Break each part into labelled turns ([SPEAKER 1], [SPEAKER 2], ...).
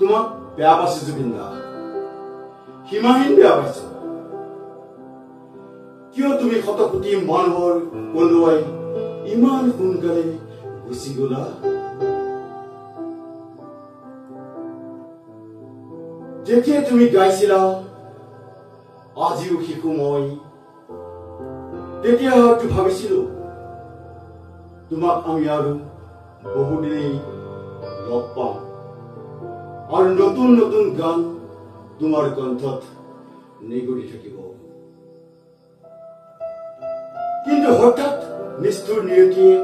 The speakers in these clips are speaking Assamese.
[SPEAKER 1] তোমাক বেয়া পাইছো জুবিন দা, সীমাহীন বেয়া পাইছো। কিয় তুমি শতকোটি মানুহৰ কন্দুৱাই ইমান সোনকালে গুচি গলা? যেতিয়া তুমি গাইছিলা আজিও শিশু মই, তেতিয়া হয়তো ভাবিছিলো তোমাক আমি আৰু বহুদিনেই লগ পাম আৰু নতুন নতুন গান তোমাৰ কণ্ঠত নিগৰি থাকিব। কিন্তু হঠাৎ নিষ্ঠুৰ নিয়তিয়ে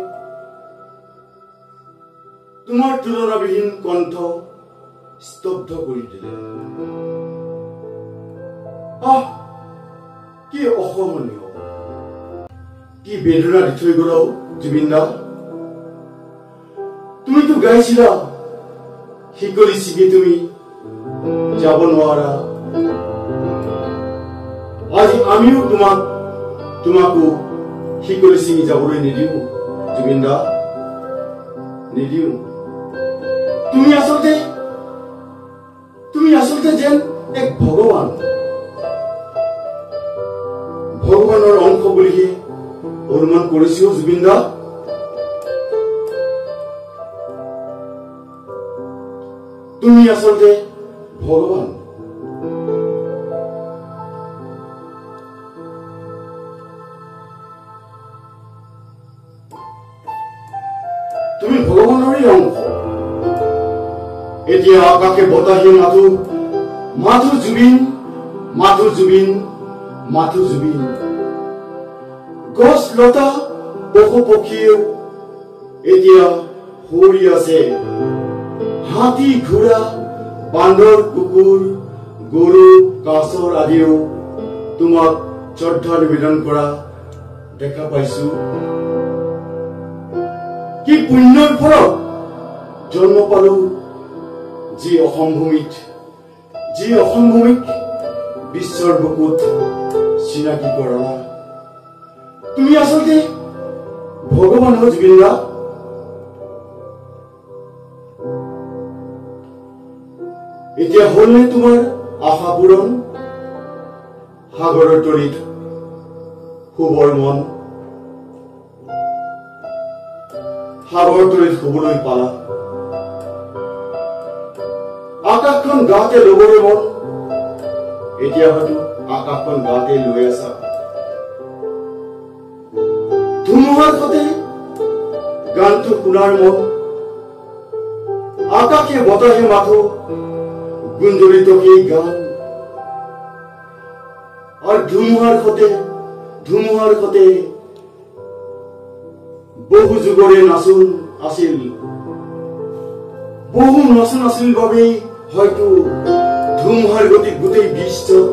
[SPEAKER 1] তোমাৰ তুলনাবিহীন কণ্ঠ স্তব্ধ কৰি দিলে। কি অসহনীয়, কি বেদনা দি থৈ গল জুবিন দা। তুমিতো গাইছিলা শিকলি ছিগি তুমি যাব নোৱাৰা। আজি আমিও তোমাকো শিকলি ছিঙি যাবলৈ নিদিও জুবিন দা, নিদিও। তুমি আচলতে যেন এক ভগৱানৰ অংশ বুলিহে অনুমান কৰিছো জুবিন দা। তুমি আচলতে ভগৱান। তুমি ভগৱানৰে অংশ। এতিয়া আকাশে বতাহে মাথো জুবিন, মাথো জুবিন, মাথো জুবিন। গছ লতা পশু পক্ষীয়েও এতিয়া সুৰি আছে। হাতী ঘোঁৰা বান্দৰ কুকুৰ গৰু কাছৰ আদিও তোমাক শ্ৰদ্ধা নিবেদন কৰা দেখা পাইছো। কি পুণ্যৰ ফলত জন্ম পালো যি অসম ভূমিক বিশ্বৰ বুকুত চিনাকি কৰালা। তুমি আচলতে ভগৱান হৈ জুবিন দা। এতিয়া হলনে তোমাৰ আশা পূৰণ? সাগৰৰ তলিত শুবৰ মন, সাগৰ তলিত শুবলৈ পালা। আকাশখন গাতে লবলৈ মন, এতিয়া হয়তো আকাশখন গাতে লৈ আছা। ধুমুহাৰ সতে গানটো শুনাৰ মন, আকাশে বতাহে মাথো গুঞ্জৰিত সেই গান। আৰু ধুমুহাৰ সতে বহু যুগৰে নাচোন আছিল, বহু নাচোন আছিল বাবেই হয়তো ধুমুহাৰ গতিত গোটেই বিশ্বত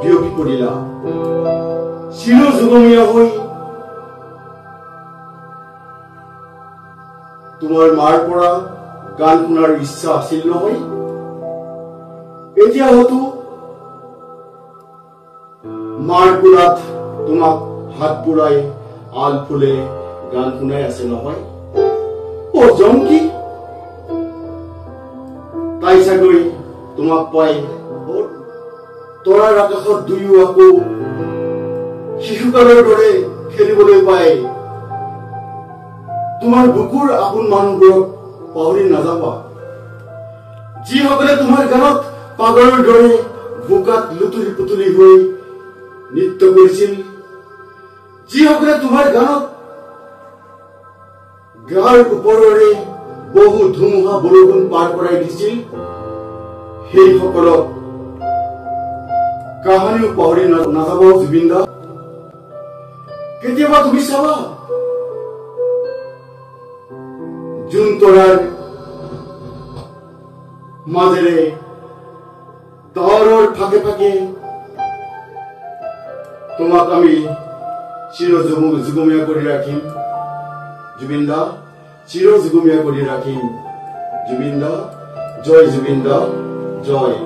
[SPEAKER 1] বিয়পি পৰিলা। চিৰ যুগমীয়া হৈ তোমাৰ মাৰ পৰা গান শুনাৰ ইচ্ছা আছিল নহয়। এতিয়া হয়তো মাৰ কোলাত তোমাক হাত পুৰাই আল ফুলে গান শুনাই আছে নহয়। জংকি তাই চাগৈ তোমাক পাই তৰাৰ আকাশত দুয়ো আকৌ শিশুকালৰ দৰে খেলিবলৈ পাই তোমাৰ বুকুৰ আপোন মানুহবোৰক পাহৰি নাযাবা, যিসকলে তোমাৰ গানত পাগলৰ দৰে বোকাত লুতুৰি পুতুলি হৈ নৃত্য কৰিছিল, যিসকলে তোমাৰ গানত গাৰ ওপৰৰে বহু ধুমুহা বৰষুণ পাৰ কৰাই দিছিল, সেইসকলক কাহানিও পাহৰি নাযাবা জুবিন দা। কেতিয়াবা তুমি চাবা জোন তৰাৰ মাজেৰে ডাৱৰৰ ফাঁকে ফাঁকে তোমাক আমি চিৰ যুগমীয়া কৰি ৰাখিম জুবিন দা, চিৰ যুগমীয়া কৰি ৰাখিম জুবিন দা। জয় জুবিন দা, জয়।